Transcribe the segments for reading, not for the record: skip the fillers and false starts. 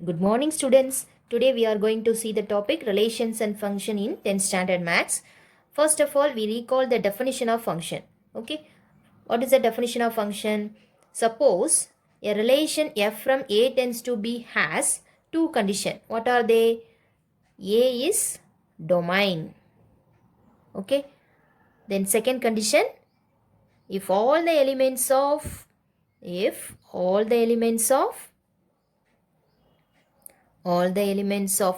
Good morning, students. Today we are going to see the topic relations and function in 10th standard maths. First of all, we recall the definition of function. Okay, what is the definition of function? Suppose a relation f from a tends to b has two conditions. What are they? A is domain. Okay, then second condition, if all the elements of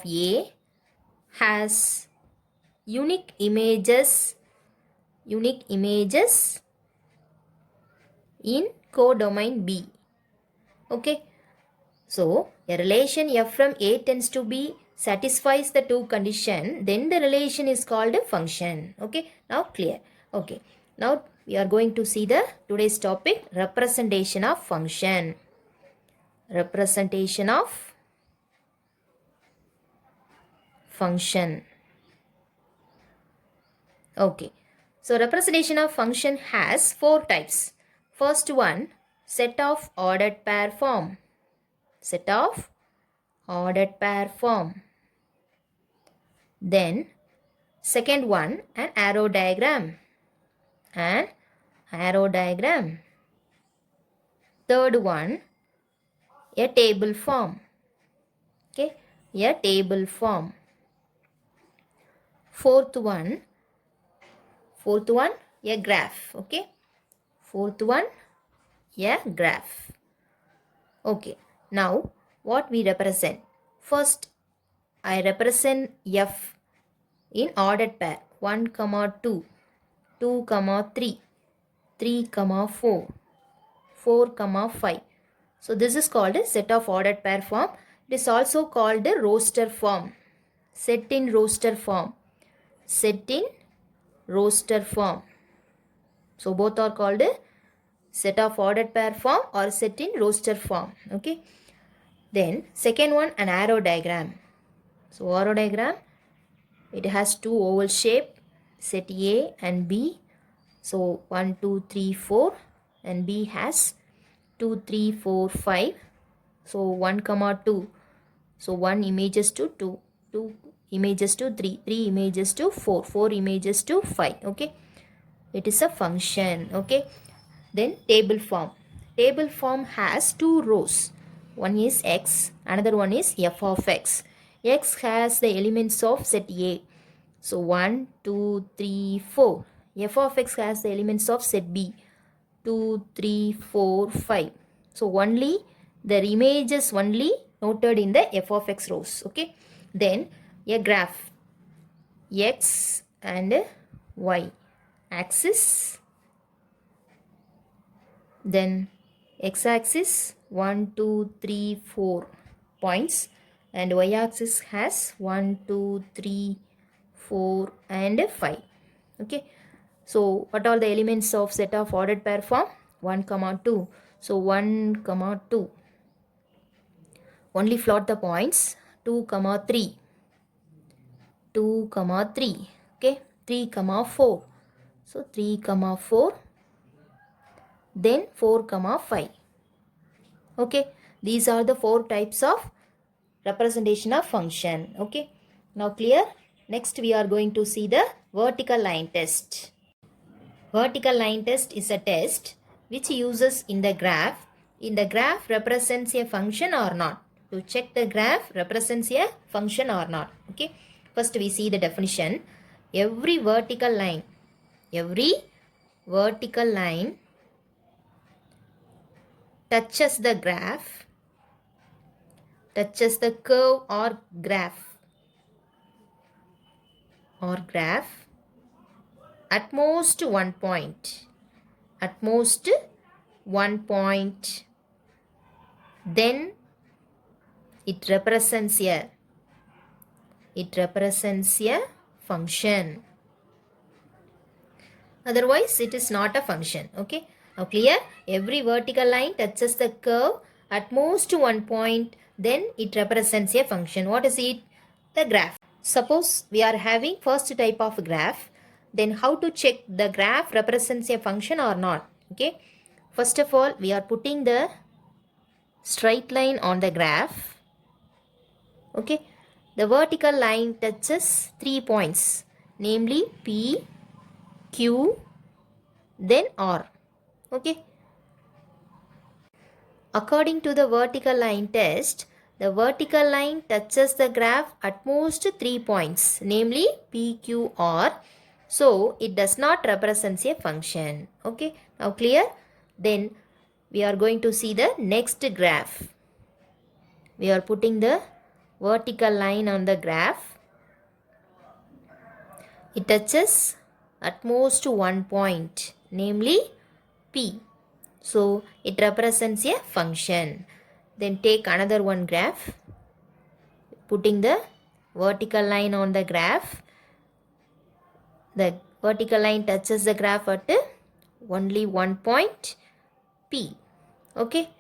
A has unique images in codomain B. Okay, so a relation f from A tends to B satisfies the two condition, then the relation is called a function. Okay, now clear. Okay, now we are going to see the today's topic, representation of function. Representation of function. Okay, so representation of function has four types. First one, set of ordered pair form. Set of ordered pair form. Then second one, an arrow diagram. An arrow diagram. Third one, a table form. Okay, a table form. Fourth one, a graph. Okay, fourth one, a graph. Okay, now what we represent? First, I represent f in ordered pair 1, 2, 2, 3, 3, 4, 4, 5. So this is called a set of ordered pair form. It is also called a roster form. Set in roster form. Set in roster form. So both are called a set of ordered pair form or set in roster form. Okay. Then second one, an arrow diagram. So arrow diagram, it has two oval shape, set A and B. So 1, 2, 3, 4 and B has 2, 3, 4, 5. So 1, 2. So 1 images to 2, 2 images to 3, 3 images to 4, 4 images to 5. Okay, it is a function. Okay, then table form. Table form has two rows. One is x, another one is f of x. X has the elements of set A. So 1, 2, 3, 4. F of x has the elements of set B. 2, 3, 4, 5. So only the images only noted in the f of x rows. Okay. Then a graph. X and y axis. Then x-axis 1, 2, 3, 4 points, and y-axis has 1, 2, 3, 4 and 5. Okay, so what are the elements of set of ordered pair form? 1, 2. So 1, 2. Only plot the points. 2, 3. 2, 3. Okay, 3, 4. So 3, 4. Then 4, 5. Okay, these are the four types of representation of function. Okay, now clear? Next we are going to see the vertical line test. Vertical line test is a test which uses in the graph. In the graph represents a function or not. To check the graph represents a function or not. Okay, first we see the definition. Every vertical line touches the graph, touches the curve or graph at most one point. Then it represents a function. Otherwise it is not a function. Okay, now clear? Every vertical line touches the curve at most one point, then it represents a function. What is it? The graph. Suppose we are having first type of graph, then how to check the graph represents a function or not? Okay, first of all we are putting the straight line on the graph. Okay, the vertical line touches 3 points, namely P, Q, then R. Okay, according to the vertical line test, the vertical line touches the graph at most 3 points, namely P, Q, R. So it does not represent a function. Okay, now clear? Then we are going to see the next graph. We are putting the vertical line on the graph. It touches at most 1 point, namely P. So it represents a function. Then take another one graph. Putting the vertical line on the graph. The vertical line touches the graph at only 1 point P. Okay.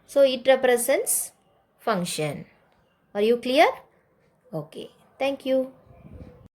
So it represents function. Are you clear? Okay. Thank you.